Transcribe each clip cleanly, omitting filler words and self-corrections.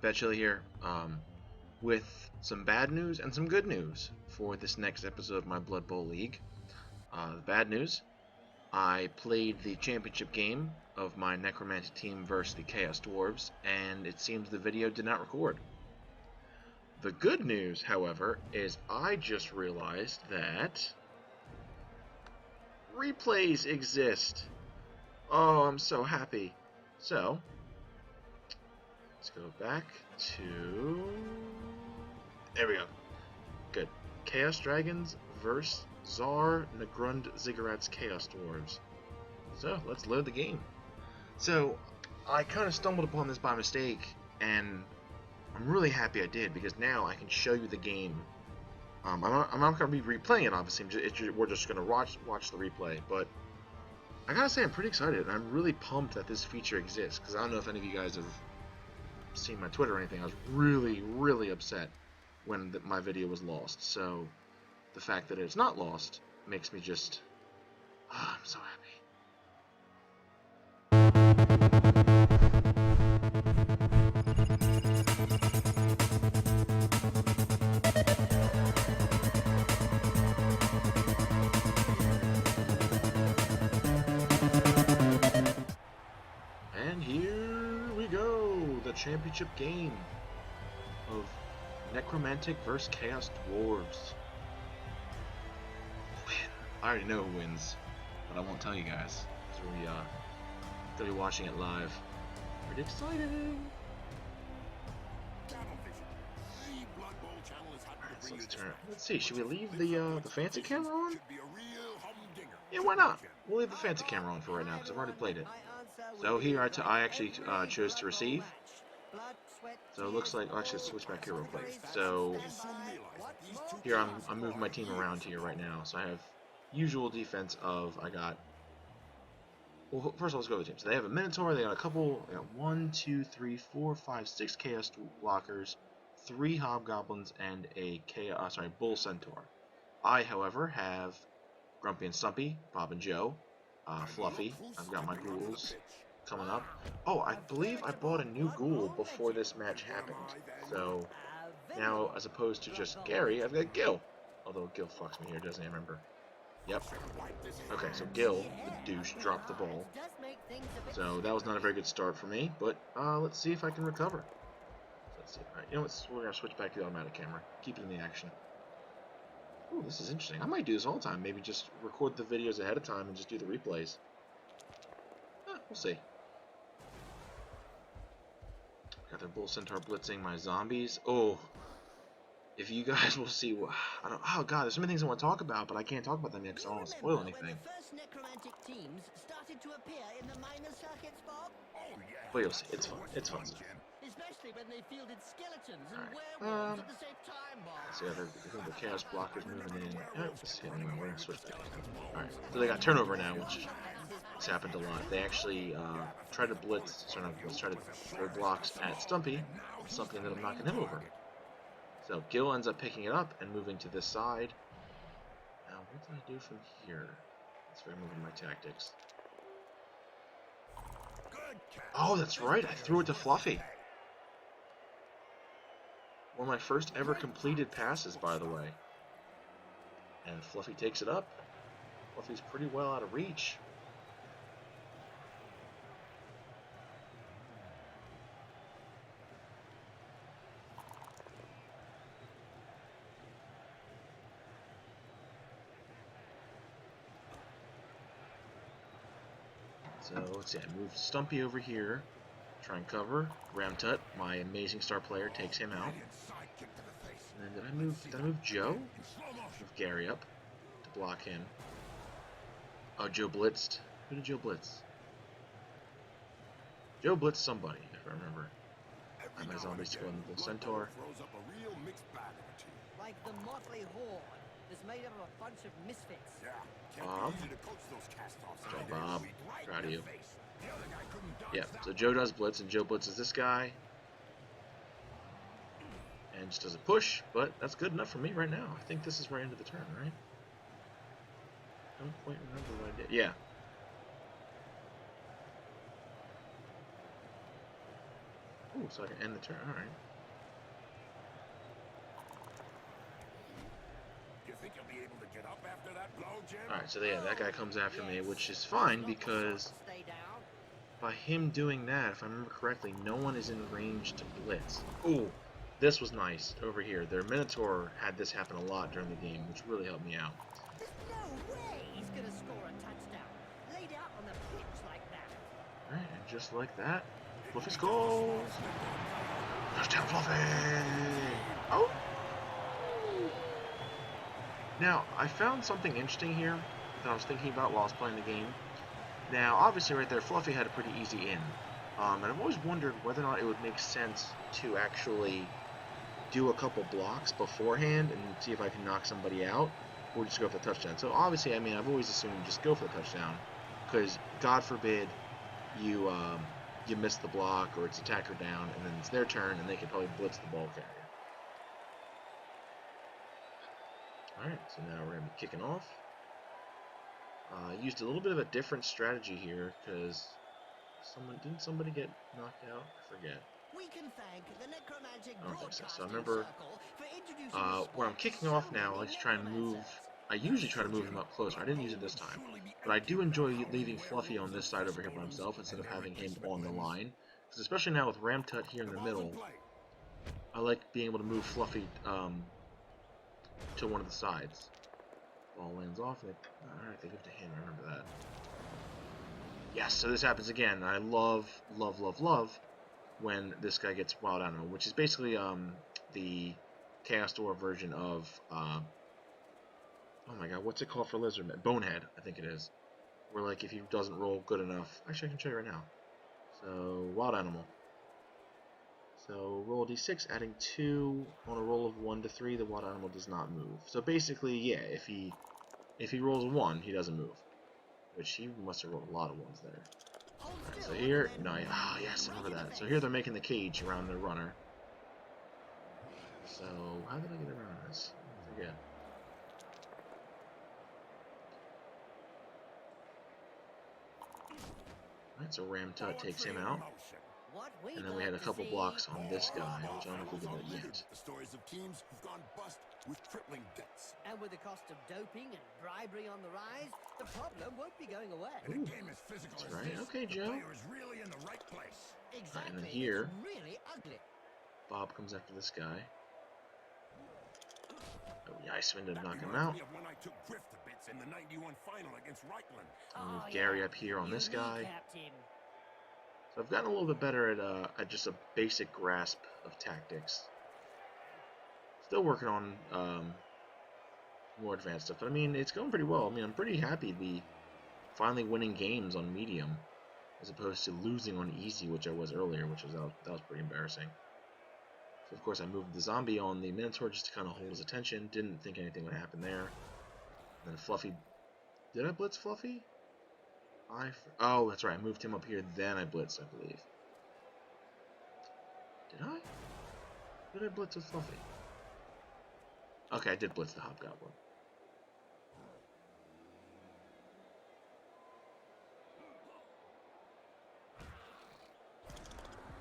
Chilii here, with some bad news and some good news for this next episode of my Blood Bowl League. The bad news, I played the championship game of my Necromantic team versus the Chaos Dwarves, and it seems the video did not record. The good news, however, is I just realized that replays exist. Oh, I'm so happy. So, let's go back to... There we go. Good. Chaos Dragons versus Tsar Nagrund Ziggurat's Chaos Dwarves. So, let's load the game. So, I kind of stumbled upon this by mistake, and I'm really happy I did, because now I can show you the game. I'm not going to be replaying it, obviously. We're just going to watch the replay, but I gotta say I'm pretty excited, and I'm really pumped that this feature exists, because I don't know if any of you guys have seen my Twitter or anything. I was really, really upset when my video was lost, so the fact that it's not lost makes me just... I'm so happy. And here we go, the championship game of Necromantic versus Chaos Dwarves. I already know who wins, but I won't tell you guys, because we're gonna be watching it live. Pretty exciting! Alright, so let's see, should we leave the fancy camera on? Yeah, why not? We'll leave the fancy camera on for right now, because I've already played it. So here I actually chose to receive. So it looks like, actually let's switch back here real quick. So here I'm moving my team around here right now. So I have usual defense of, well, first of all, let's go to the team. So they have a Minotaur, they got 1, 2, 3, 4, 5, 6 Chaos Blockers, 3 Hobgoblins, and a Bull Centaur. I, however, have Grumpy and Stumpy, Bob and Joe, Fluffy. I've got my ghouls coming up. Oh, I believe I bought a new ghoul before this match happened. So now, as opposed to just Gary, I've got Gil. Although Gil fucks me here, doesn't he? Remember? Yep. Okay, so Gil, the douche, dropped the ball. So that was not a very good start for me, but let's see if I can recover. So let's see. Alright, you know what? We're going to switch back to the automatic camera. Keep it in the action. Ooh, this is interesting. I might do this all the time. Maybe just record the videos ahead of time and just do the replays. We'll see. Got their Bull Centaur blitzing my zombies. Oh, if you guys will see, oh god, there's so many things I want to talk about, but I can't talk about them yet because I don't want to spoil anything. But you'll see, it's fun. It's fun stuff. Especially when they fielded skeletons and Alright, werewolves at the same time, Bob. so yeah, the Chaos Blockers moving in. Let's see, anyway, we're going to switch back. Alright, so they got turnover now, which has happened a lot. They actually tried to blitz, try to throw blocks at Stumpy, something that I'm knocking him over. So Gil ends up picking it up and moving to this side. Now, what did I do from here? That's where I'm moving my tactics. Oh, that's right, I threw it to Fluffy. One of my first ever completed passes, by the way. And Fluffy takes it up. Fluffy's pretty well out of reach. So let's see, I moved Stumpy over here. Try and cover. Ramtut, my amazing star player, takes him out. And then did I move Joe? Move Gary up to block him. Oh, Joe blitzed. Who did Joe blitz? Joe blitzed somebody, if I remember. I have my zombies to go in the Bull Centaur. Like the motley horde is made up of a bunch of misfits. Bob. Good job, Bob. Proud of you. Yeah, so Joe does blitz, and Joe blitzes this guy. And just does a push, but that's good enough for me right now. I think this is right into the turn, right? I don't quite remember what I did. Yeah. Ooh, so I can end the turn. All right. You think you'll be able to get up after that blow, Jim? All right. So yeah, that guy comes after me, Yes. which is He's fine not the sort because to stay down. by him doing that, if I remember correctly, no one is in range to blitz. Ooh, this was nice over here. Their Minotaur had this happen a lot during the game, which really helped me out. There's no way he's going to score a touchdown. Laid out on the pitch like that. All right, and just like that, Fluffy scores. Touchdown, Fluffy! Oh! Now, I found something interesting here that I was thinking about while I was playing the game. Now, obviously, right there, Fluffy had a pretty easy in. And I've always wondered whether or not it would make sense to actually do a couple blocks beforehand and see if I can knock somebody out, or just go for the touchdown. So, obviously, I mean, I've always assumed just go for the touchdown, because God forbid you you miss the block or it's attacker down, and then it's their turn, and they can probably blitz the ball carrier. Alright, so now we're going to be kicking off. Used a little bit of a different strategy here, because didn't somebody get knocked out? I forget. We can thank the Necromantic I don't think so. So I Broadcasting remember Circle for introducing the when I'm sport to kicking so off now, I many like to try and move. necromancers. I usually try to move him up closer. I didn't use it this time. But I do enjoy leaving Fluffy on this side over here by himself instead of having him on the line. Because especially now with Ramtut here in the middle, I like being able to move Fluffy to one of the sides. Ball lands off. Alright, they give it to him. I remember that. Yes, so this happens again. I love when this guy gets Wild Animal, which is basically the Chaos Dwarf version of oh my god, what's it called for Lizard? Bonehead, I think it is. Where like if he doesn't roll good enough, actually I can show you right now. So Wild Animal. So roll a d6, adding 2 on a roll of 1 to 3, the Wild Animal does not move. So basically, yeah, if he rolls a 1, he doesn't move. Which he must have rolled a lot of 1s there. Right, so here, no, yes, I remember that. So here they're making the cage around the runner. So how did I get around this? I forget. Alright, so Ramtut takes him out. And then we had a couple blocks on this guy, which I don't know if we did that yet. The stories of teams who've gone bust with crippling debts. And with the cost of doping and bribery on the rise, the problem won't be going away. And a game as physical as right. this, Okay, the Joe. player is really in the right place. Exactly. And then here, it's really ugly. Bob comes after this guy. Oh, yeah, Iceman to knock him Reminds out. me of when I took Griff to bits in the '91 final against Reichland. Move Gary up here on this You guy. kneecapped him. So I've gotten a little bit better at just a basic grasp of tactics. Still working on more advanced stuff, but I mean it's going pretty well. I mean I'm pretty happy to be finally winning games on medium as opposed to losing on easy, which I was earlier, which was that was pretty embarrassing. So of course I moved the zombie on the Minotaur just to kind of hold his attention. Didn't think anything would happen there. And then Fluffy, did I blitz Fluffy? Oh, that's right. I moved him up here, then I blitzed, I believe. Did I? Did I blitz with Fluffy? Okay, I did blitz the Hobgoblin.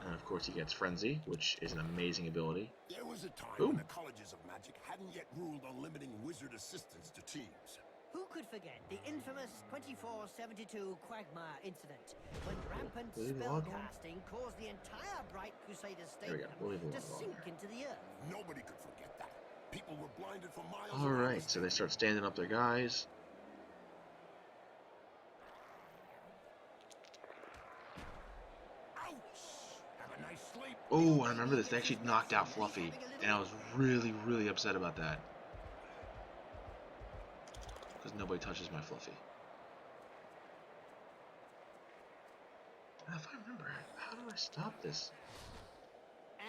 And of course he gets Frenzy, which is an amazing ability. There was a time Boom. when the colleges of magic hadn't yet ruled on limiting wizard assistance to teams. Who could forget the infamous 2472 Quagmire incident, when rampant Leave it alone. spellcasting caused the entire Bright Crusaders There we go. Stadium We'll leave it to alone sink there. into the earth? Nobody could forget that. People were blinded for miles. around the Alright, so they start standing up their guys. Ouch! Have a nice sleep. Oh, I remember this. They actually knocked out Fluffy, and I was really, really upset about that. Because nobody touches my Fluffy. If I remember, how do I stop this?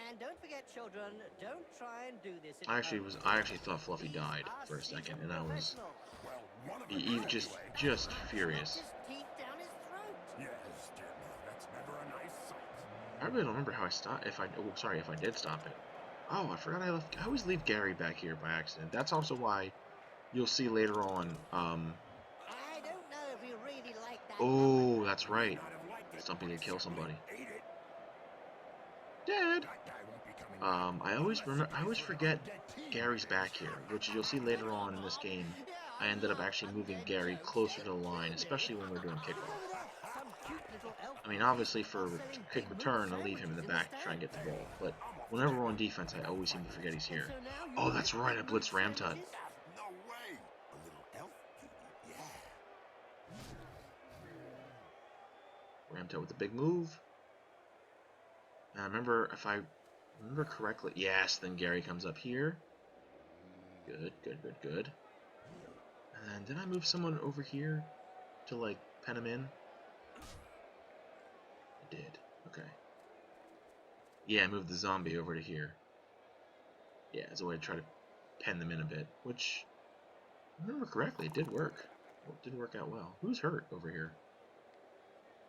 And don't forget, children, don't try and do this. I actually thought Fluffy died for a second, and I was Well, one of them got just away. furious. His teeth down his throat. Yes, Jim. That's never a nice sight. I really don't remember how I stopped. If I did stop it. Oh, I forgot I always leave Gary back here by accident. That's also why you'll see later on. I don't know if we really like that. Oh, that's right. Not have liked it, Stumpy but did kill certainly somebody. ate it. Dead. That guy won't be coming back. I always remember. I always Unless you're forget a dead team, Gary's that back is. here, which you'll see later on in this game. Yeah, I ended up love actually moving undead Gary jokes, closer to the don't line, you? especially when we're doing kickoff. Some cute little elf I mean, boys obviously are for selling kick big moon return, I'll leave him in the sandwiches back to try and get the stand. ball. But I'm off to whenever we're on Denver. defense, I always seem to forget he's And here. so now you Oh, that's like right, I big moon blitzed Ramtut. sandwiches? No way. A little elf beauty. Yeah. Ramtut with the big move. And I remember, if I remember correctly, yes, then Gary comes up here. Good, good, good, good. And then, did I move someone over here to, like, pen him in? I did. Okay. Yeah, I moved the zombie over to here. Yeah, as a way to try to pen them in a bit, which, if I remember correctly, it did work. Well, it did work out well. Who's hurt over here?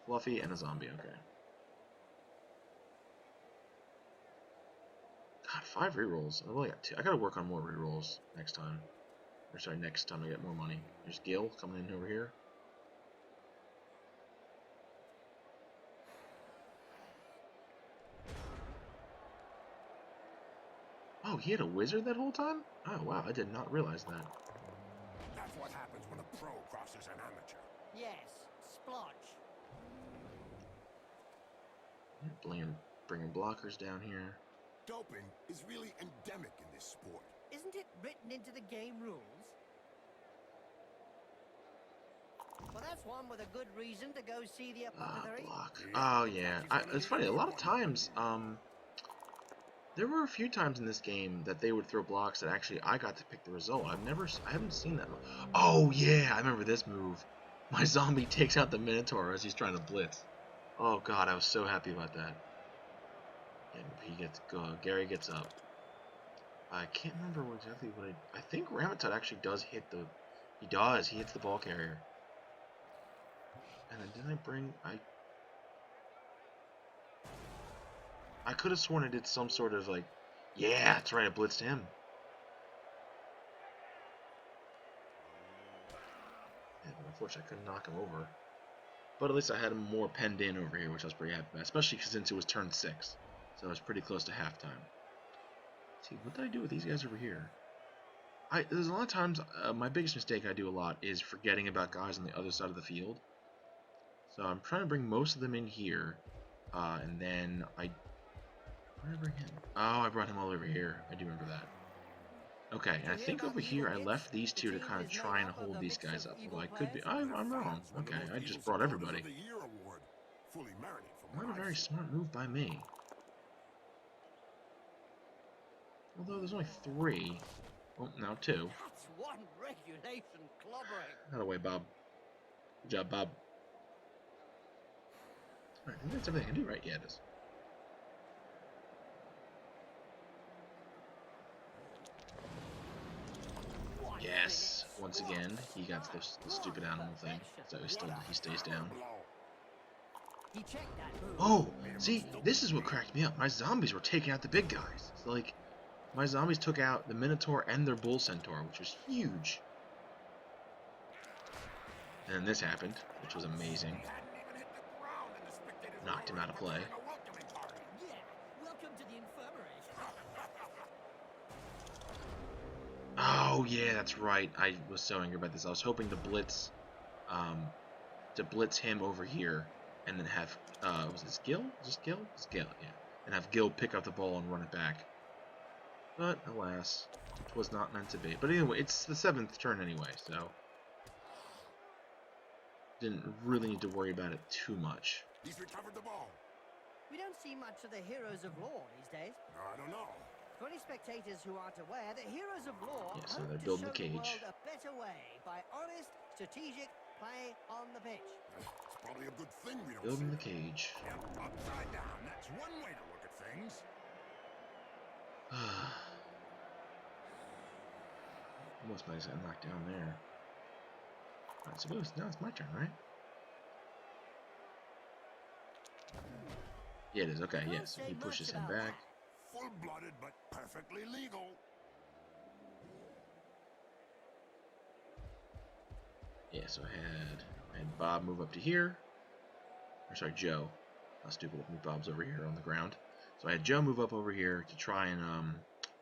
Fluffy and a zombie, okay. God, 5 rerolls. I've only got 2. I gotta work on more rerolls next time. Or sorry, next time I get more money. There's Gil coming in over here. Oh, he had a wizard that whole time? Oh, wow, I did not realize that. That's what happens when a pro crosses an amateur. Yes, splotch. Bringing blockers down here. Doping is really endemic in this sport. Isn't it written into the game rules? Well, that's one with a good reason to go see the apothecary. Block. Yeah, Oh, looks yeah. like he's gonna It's need funny, a good lot of one. times, there were a few times in this game that they would throw blocks that actually I got to pick the result. I haven't seen that. Oh, yeah, I remember this move. My zombie takes out the Minotaur as he's trying to blitz. Oh, God, I was so happy about that. And Gary gets up. I can't remember exactly what I think Ramtut actually does hit the... He does. He hits the ball carrier. And then didn't I bring... I could have sworn I did some sort of, like... Yeah, that's right, I blitzed him. Yeah, but unfortunately I couldn't knock him over. But at least I had him more penned in over here, which I was pretty happy about. Especially since it was turn 6. So I was pretty close to halftime. Let's see, what did I do with these guys over here? There's a lot of times, my biggest mistake I do a lot is forgetting about guys on the other side of the field. So I'm trying to bring most of them in here, and then where did I bring him? Oh, I brought him all over here. I do remember that. Okay, and I think over here I left these two to kind of try and hold these guys up. Although I could be, I'm wrong. Fans won the Okay, most I evil just brought supporters everybody. of the Year award. Fully merited from Not what a very I've seen. smart move by me. Although there's only 3. Well, now 2. That's one regulation clobbering. Out of the way, Bob. Good job, Bob. Alright, I think that's everything I can do, right? Yeah, it is. Yes, once again, he got the stupid animal thing. So he stays down. He checked that move. Oh, see, this is what cracked me up. My zombies were taking out the big guys. So, like, my zombies took out the Minotaur and their Bull Centaur, which was huge. And then this happened, which was amazing. Knocked him out of play. Yeah, welcome to the infirmary. Oh, yeah, that's right. I was so angry about this. I was hoping to blitz him over here, and then have, was this Gil? Is this Gil? It's Gil, yeah. And have Gil pick up the ball and run it back. But, alas, it was not meant to be. But anyway, it's the 7th turn anyway, so didn't really need to worry about it too much. He's recovered the ball. We don't see much of the heroes of law these days. I don't know. For any spectators who aren't aware, the heroes of law Yeah, so hope they're to building show the the cage. world a better way by honest, strategic play on the pitch. It's probably a good thing we don't Building see the it. cage. Yep, upside down. That's one way to look at things. Almost nice got knocked down there. I suppose now it's my turn, right? Yeah, it is. Okay, Can't yeah, so say he much pushes him about back. Full-blooded, but perfectly legal. Yeah, so I had Bob move up to here. Or sorry, Joe. How stupid of me. Bob's over here on the ground. So I had Joe move up over here to try and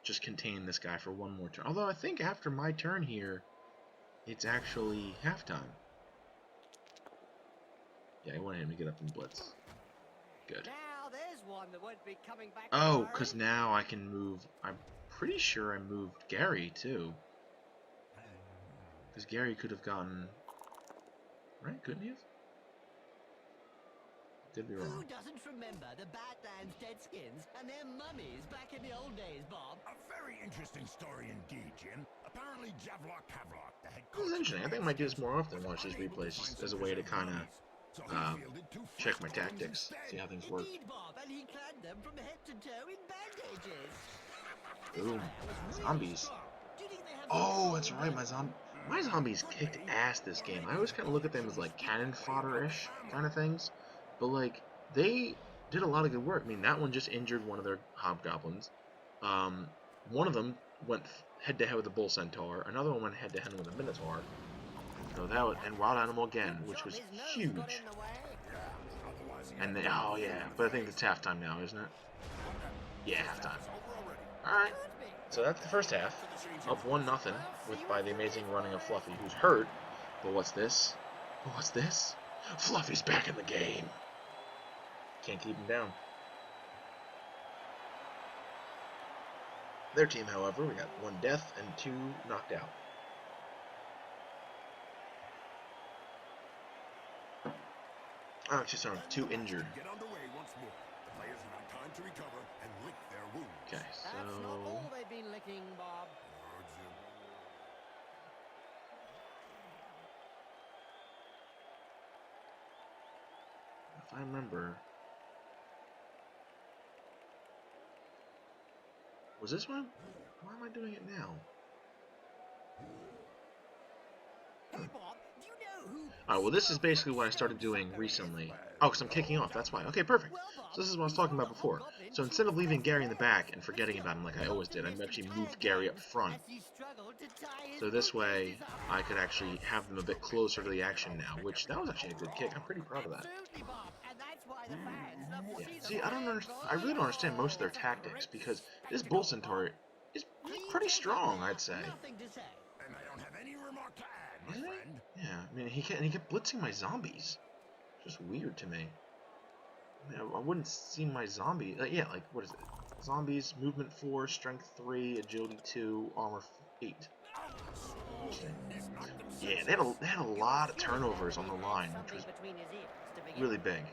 just contain this guy for one more turn. Although I think after my turn here, it's actually halftime. Yeah, I wanted him to get up and blitz. Good. Now there's one that won't be coming back. Oh, because now I can move. I'm pretty sure I moved Gary too. Because Gary could have gotten. Right? Couldn't he have? Could be Who wrong. doesn't remember the Badlands Deadskins and their mummies back in the old days, Bob? A very interesting story indeed, Jim. Apparently, Javlok Kavlok, the head This is interesting. I think I might do this more often. Watch these replays just as a way to kind of check my tactics, see how things work. Indeed, Bob, and he clad them from head to toe in bandages. Ooh, zombies. Do you think they have Oh, that's right. My zombies kicked ass this game. I always kind of look at them as like cannon fodder-ish kind of things, but like they did a lot of good work. I mean, that one just injured one of their hobgoblins. One of them went head-to-head with a bull centaur. Another one went head-to-head with a minotaur. So that was, and wild animal again, which was huge. And they, oh yeah, but I think it's halftime now, isn't it? Yeah, halftime. All right. So that's the first half. Up 1-0 by the amazing running of Fluffy, who's hurt. But what's this? What's this? Fluffy's back in the game. Can't keep him down. Their team, however, we got 1 death and 2 knocked out. Oh, actually, sorry, 2 injured. Get underway once more. The players have had time to recover and lick their wounds. Okay, That's not all so they've been licking, Bob. if I remember, was this one? Why am I doing it now? Hey, Bob, do you know who... Alright, well this is basically what I started doing recently. Oh, because I'm kicking off, that's why. Okay, perfect. So this is what I was talking about before. So instead of leaving Gary in the back and forgetting about him like I always did, I actually moved Gary up front. So this way, I could actually have them a bit closer to the action now, which, that was actually a good kick. I'm pretty proud of that. Absolutely, Bob, and that's why the fans love to Yeah. see See, I really don't understand most of their tactics, because this bull centaur is pretty strong, I'd say. Nothing to say. And I don't have any remark to add, my Isn't he? friend. Yeah, I mean, he kept blitzing my zombies. Just weird to me. I mean, I wouldn't see my zombie. Yeah, like what is it? Zombies, movement 4, strength 3, agility 2, armor 8. Yeah, they had a lot of turnovers on the line, which was Between his ears to begin really big.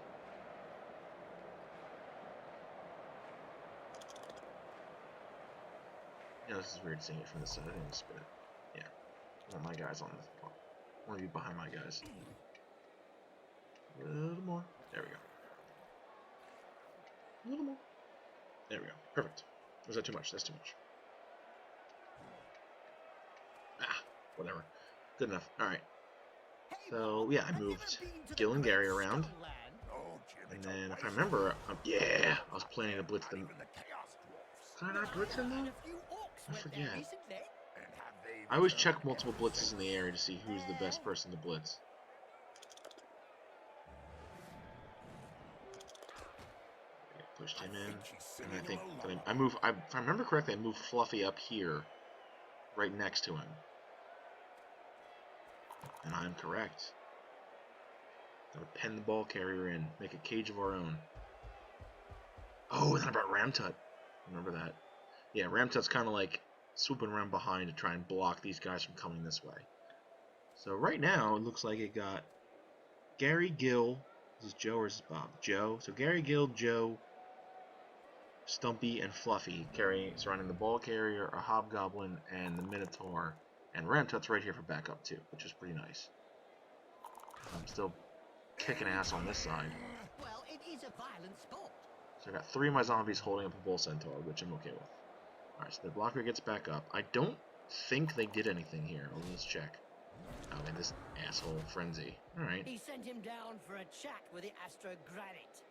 You know, this is weird seeing it from this side. I think it's good. Yeah, I want my guys on this. I want to be behind my guys. A little more. There we go. A little more. There we go. Perfect. Or is that too much? That's too much. Ah, whatever. Good enough. Alright. So, yeah, I moved Gil and Gary around. Oh, Jim, And then, if I remember, yeah, I was planning to blitz them. even the Chaos Dwarves. Can I not blitz them, though? I forget. And have they I always check multiple blitzes in the area to see who's the best person to blitz. Pushed him in, and I think that if I remember correctly, I moved Fluffy up here, right next to him. And I'm correct. Gotta pen the ball carrier in, make a cage of our own. Oh, and then I brought Ramtut. Remember that? Yeah, Ramtut's kind of like swooping around behind to try and block these guys from coming this way. So right now, it looks like it got Gary, Gil. Is this Joe or is this Bob? Joe. So Gary, Gil, Joe, Stumpy, and Fluffy surrounding the ball carrier, a hobgoblin, and the minotaur. And Ramtut's right here for backup too, which is pretty nice. I'm still kicking ass on this side. Well, it is a violent sport. So I got 3 of my zombies holding up a bull centaur, which I'm okay with. Alright, so the blocker gets back up. I don't think they did anything here. Let's check. Oh, man, this asshole Frenzy. Alright. He sent him down for a chat with the Astro Granite.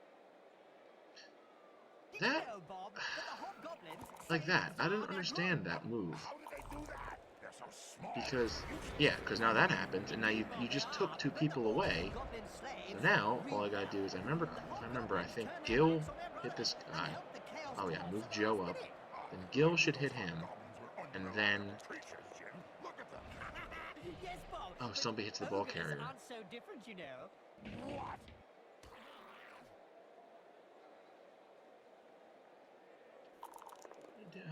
Did That- you know, Bob, that the hobgoblins Like that. I didn't Father understand that move. How did they do that? They're so small. Because now that happens, and now you just took 2 people away. Goblin slaves So now, all I gotta do is, I remember, I think Gil hit this guy. help the Chaos Oh yeah, move Joe up. Then Gil should hit him. And then... Yes, Bob. Oh, but somebody hits the ball ogres carrier. aren't so different, you know. What?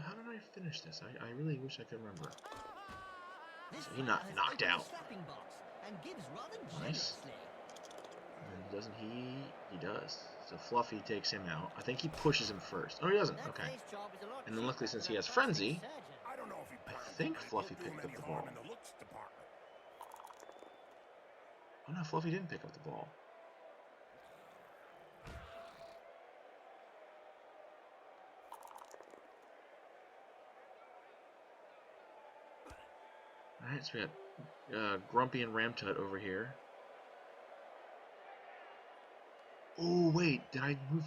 How did I finish this? I really wish I could remember. This So he fella has knocked opened out. the slapping box and gives rather Nice. generously. And doesn't he? He does. So Fluffy takes him out. I think he pushes him first. Oh, he doesn't. That Okay. face job is a lot And then luckily, cheaper since than he a has plastic Frenzy, surgeon. I don't know if he I plans think on it. Fluffy Won't do him picked up any the harm ball. in the looks department. Oh no, Fluffy didn't pick up the ball. Alright, so we got Grumpy and Ramtut over here. Oh wait, did I move?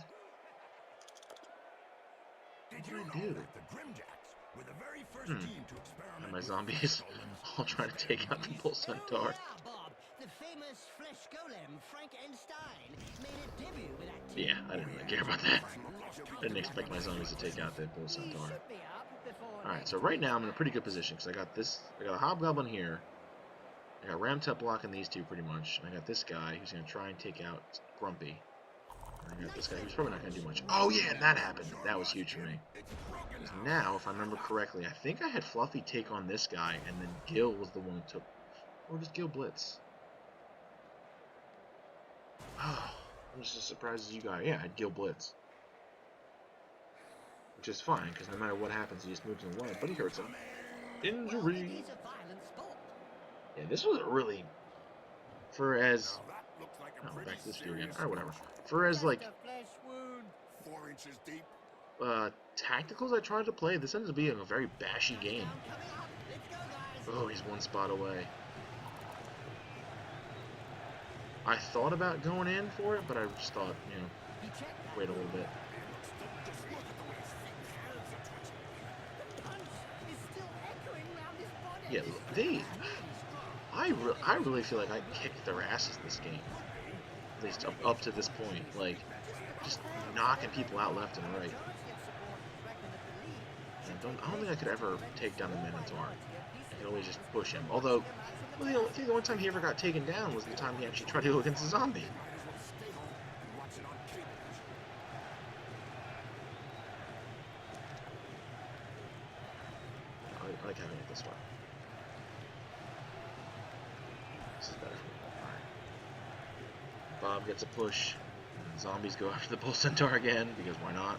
Did What you did know I do? that the Grimjacks were the very first team to experiment And my with zombies flesh golems? all trying to take out the Bull Centaur. Oh, yeah, Bob. The famous flesh golem, Frankenstein, made a debut with that team. Yeah, I didn't really care about that. I didn't expect my zombies to take out the Bull We Centaur. should be up before Alright, next so right now I'm in a week's pretty good match. position because I got this. I got a Hobgoblin here. I got Ramtut blocking these two pretty much. And I got this guy who's going to try and take out Grumpy. And I got this guy who's probably not going to do much. Oh yeah, and that happened. That was huge for me. Because now, if I remember correctly, I think I had Fluffy take on this guy, and then Gil was the one who took... Or does Gil blitz? Oh, I'm just as surprised as you guys. Yeah, I had Gil blitz. Which is fine, because no matter what happens, he just moves him away. But he hurts him. Well, Injury! it is a violent sport. Yeah, this was really... For as... Now that looks like a Oh, pretty back to this view again. serious Alright, whatever. injury. For as, Just like, a flesh wound. 4 inches deep. tacticals I tried to play, this ends up being a very bashy game. Touchdown coming up. Let's go, guys. Oh, he's one spot away. I thought about going in for it, but I just thought, you know, He checked that. wait a little bit. Just look at the way his feet and hands are twitching. The punch is still echoing around his body. Yeah, they... I really feel like I kicked their asses this game. At least up to this point. Like, just knocking people out left and right. I don't think I could ever take down the Minotaur. I could always just push him. Although, well, I think the only time he ever got taken down was the time he actually tried to go against a zombie. Might as well stay home and watch it on cable. I like having it this way. This is better for me. Alright. Bob gets a push. And zombies go after the Bull Centaur again, because why not?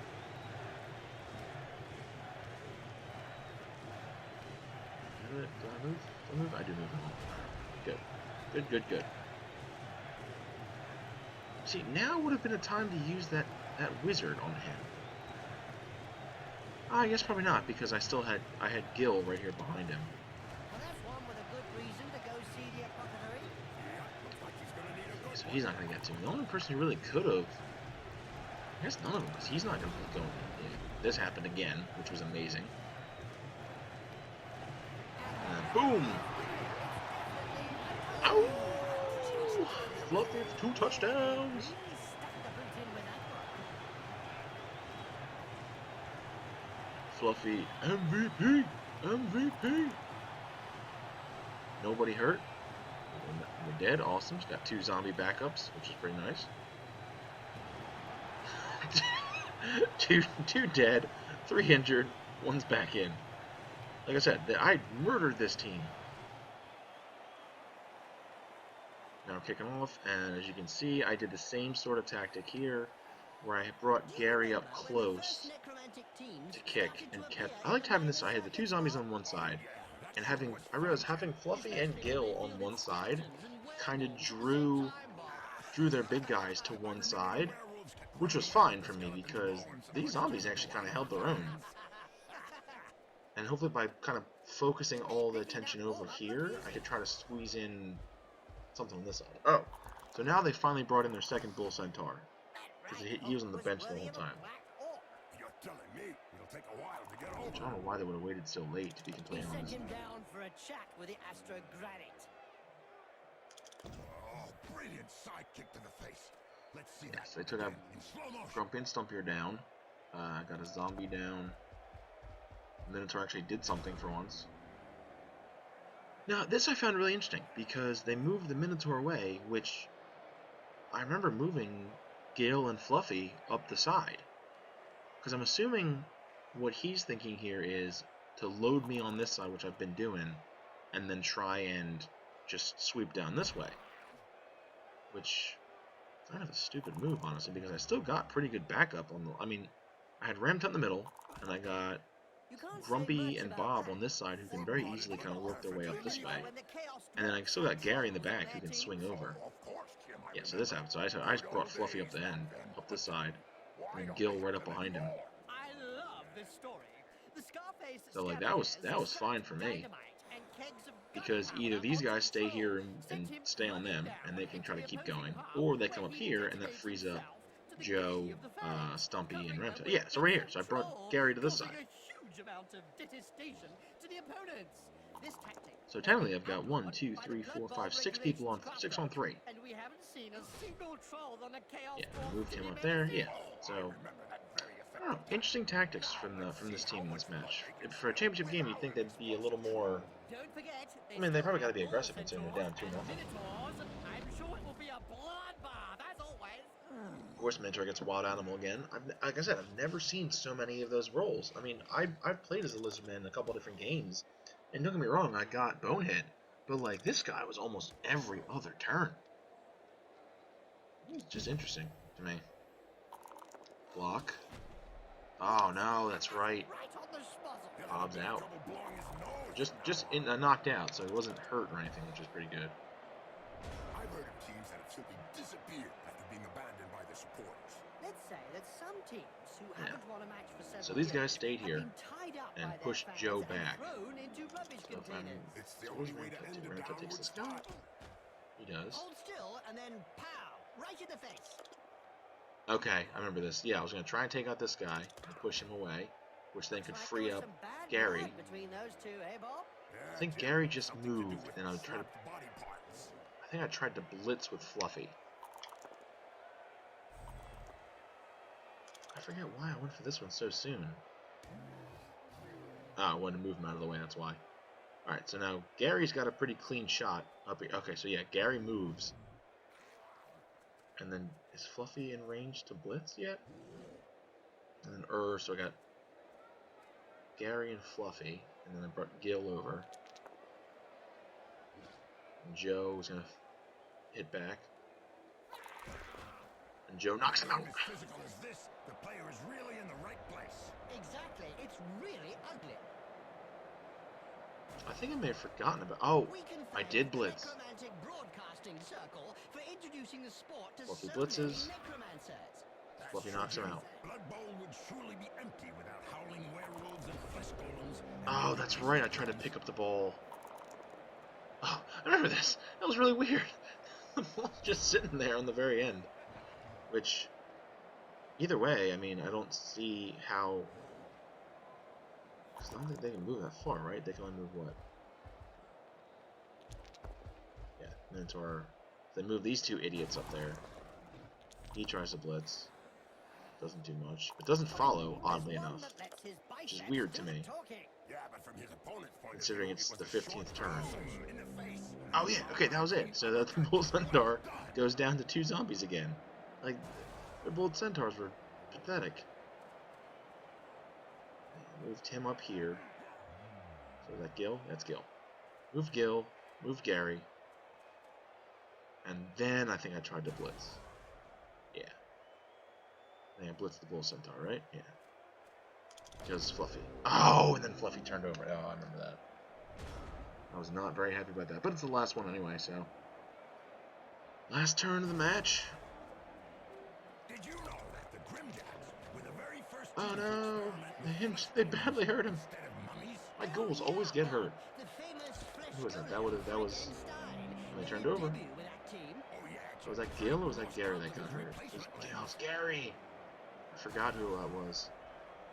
Do I move? Do I move? I do move. Good. Good, good, good. See, now would have been a time to use that wizard on him. I guess probably not, because I had Gil right here behind him. Well, that's one with a good reason to go see the apothecary. Looks like he's gonna need a good So he's not going to get to me. The only person who really could have... I guess none of them, because he's not going to be going. Yeah, this happened again, which was amazing. And boom! Ow! Fluffy with 2 touchdowns! Really stuck the boot in with that one. Fluffy, MVP! MVP! Nobody hurt. We're dead. Awesome. She's got 2 zombie backups, which is pretty nice. two dead, 3 injured, 1's back in. Like I said, I murdered this team. Now kicking off, and as you can see, I did the same sort of tactic here, where I brought Gary up close to kick and kept. I liked having this. I had the 2 zombies on one side, and I realized having Fluffy and Gil on one side kind of drew their big guys to one side, which was fine for me because these zombies actually kind of held their own. And hopefully by kind of focusing all the attention over here, I could try to squeeze in something on this side. Oh, so now they finally brought in their second Bull Centaur, because he was on the bench the whole time. You're telling me it'll take a while to get I over. don't know why they would have waited so late to be He completely sent honest. him down for a chat with the astrogranite. Oh, brilliant sidekick to the face. Let's see that. Yes, they took out in slow motion. Grumpy and Stumpy are down. Got a zombie down. Minotaur actually did something for once. Now, this I found really interesting, because they moved the Minotaur away, which I remember moving Gil and Fluffy up the side. Because I'm assuming what he's thinking here is to load me on this side, which I've been doing, and then try and just sweep down this way. Which is kind of a stupid move, honestly, because I still got pretty good backup on the... I mean, I had Ramtut in the middle, and I got Grumpy and Bob on this side, who can very easily kind of work their way up this way. And then I still got Gary in the back, who can swing over. Yeah, so this happened. So I just brought Fluffy up the end, up this side, and Gil right up behind him. I love this story. The Scarface So like that was fine for me, because either these guys stay here and stay on them, and they can try to keep going, or they come up here and that frees up Joe, Stumpy, and Ramtut. Yeah, so right here. So I brought Gary to this side. So technically, I've got 1, 2, 3, 4, 5, 6 people on 6 on 3. And we haven't seen a single troll on a Chaos Yeah, I moved him up there. Yeah, so I don't know. Interesting tactics from this team in this match. For a championship game, you'd think they'd be a little more. Don't forget, I mean, they probably got to be aggressive considering they're down 2-0. I'm sure it will be a bloodbath as always. Of course, Minotaur gets Wild Animal again. Like I said, I've never seen so many of those roles. I mean, I've played as a Lizardman in a couple of different games, and don't get me wrong, I got Bonehead, but like this guy was almost every other turn. It's just interesting to me. Block. Oh no, that's right. Bob's out. Just knocked out, so he wasn't hurt or anything, which is pretty good. I've heard of teams that have simply disappeared after being abandoned by their supporters. Let's say that some teams who haven't won a match for several So these guys years stayed here have been tied up and by their pushed fans Joe and back. thrown into rubbish So if I'm, containers. It's the so where's only way to end the Ramtut takes downward this guy. spiral. He does. Hold still and then pow, right in the face. Okay, I remember this. Yeah, I was going to try and take out this guy and push him away, which then could Looks like free there was up some bad Gary. blood between those two, eh, Bob? I think Gary just moved, and I tried to. Body parts. I think I tried to blitz with Fluffy. I forget why I went for this one so soon. Ah, I wanted to move him out of the way, that's why. Alright, so now Gary's got a pretty clean shot up here. Okay, so yeah, Gary moves. And then, is Fluffy in range to blitz yet? And then, so I got Gary and Fluffy, and then I brought Gil over. And Joe was going to hit back. And Joe knocks him out. As physical as this, the player is really in the right place. Exactly, it's really ugly. I think I may have forgotten about. Oh, We can I thank did the blitz. Necromantic Broadcasting Circle for introducing the sport to Fluffy so blitzes. many necromancers. Fluffy knocks him out. Blood Bowl would surely be empty without howling werewolves and flesh golems. Oh, that's right. I tried to pick up the ball. Oh, I remember this. That was really weird. The ball's just sitting there on the very end. Which, either way, I mean, I don't see how. Because I don't think they can move that far, right? They can only move what? Yeah, Minotaur. If they move these two idiots up there. He tries to blitz. Doesn't do much. It doesn't follow, oddly enough. Which is weird to me. Yeah, but from his opponent's point Considering of it's view, the it was a 15th short turn. burst in the face. Oh yeah, okay, that was it. So the Bull Centaur goes down to 2 zombies again. Like, the Bull Centaurs were pathetic. Moved him up here. So is that Gil? That's Gil. Move Gil. Move Gary. And then I think I tried to blitz. Yeah. I think I blitzed the Bull Centaur, right? Yeah. Goes Fluffy. Oh, and then Fluffy turned over. Oh, I remember that. I was not very happy about that. But it's the last one anyway, so. Last turn of the match. Did you know that the Grimjacks were the very first Oh team to no. experiment They badly hurt him. instead of mummies? My ghouls always get hurt. Who was that? That was when they turned over. Oh yeah, So was that Gil or was that Gary that got hurt? It was Gary. I forgot who that was.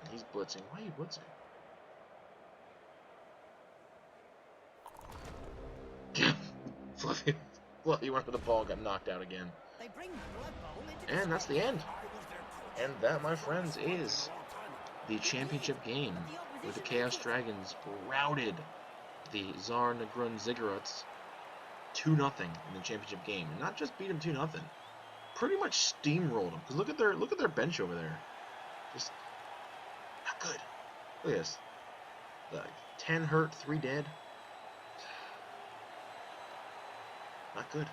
And he's blitzing. Why are you blitzing? Fluffy went for the ball, got knocked out again. And that's the end. And that, my friends, is the championship game where the Chaos Dragons routed the Tsar Negrun Ziggurats 2-0 in the championship game, and not just beat them 2-0, pretty much steamrolled them. Because look at their bench over there, just not good. Look at this, 10 hurt, 3 dead, not good.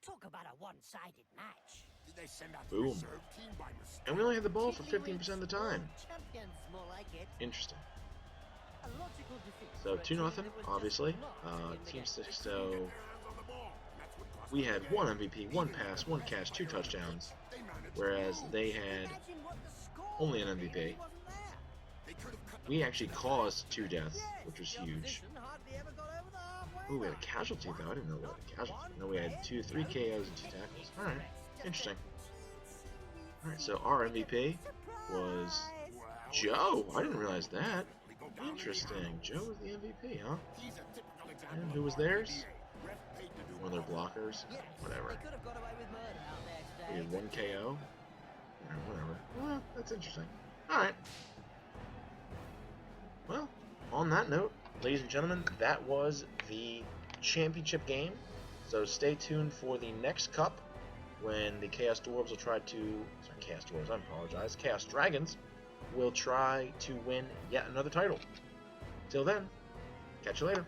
Talk about a one-sided match. Did they send out the Boom. reserve team by mistake? And we only had the ball for Chilii 15% of the World time. Champions, more like it. Interesting. A logical defeat So for a 2-0, team that was just obviously. not in the Team game. 6. Hands So on the ball. That's what cost we them had the 1 game. MVP, 1 pass, 1 catch, 2 touchdowns, They managed whereas to lose. they had Imagine what the score only an would have been if MVP. he wasn't there. They could have cut We them actually to the caused 2 deaths, Yes, which was the huge. opposition hardly ever got over the halfway Ooh, we had a line. casualty though. I didn't know we had a casualty. No, we had 3 KOs and 2 tackles. Alright, interesting. Alright, so our MVP was Joe. I didn't realize that. Interesting. Joe was the MVP, huh? He's a typical example And of who was modern theirs? NBA. Ref paid to do One of their blockers. Yes, Whatever. they could have got away with murder out there We today. had 1 KO. Whatever. Well, that's interesting. Alright. Well, on that note, ladies and gentlemen, that was the championship game. So stay tuned for the next cup when the Chaos Dwarves will try to... Sorry, Chaos Dwarves, I apologize. Chaos Dragons will try to win yet another title. Till then, catch you later.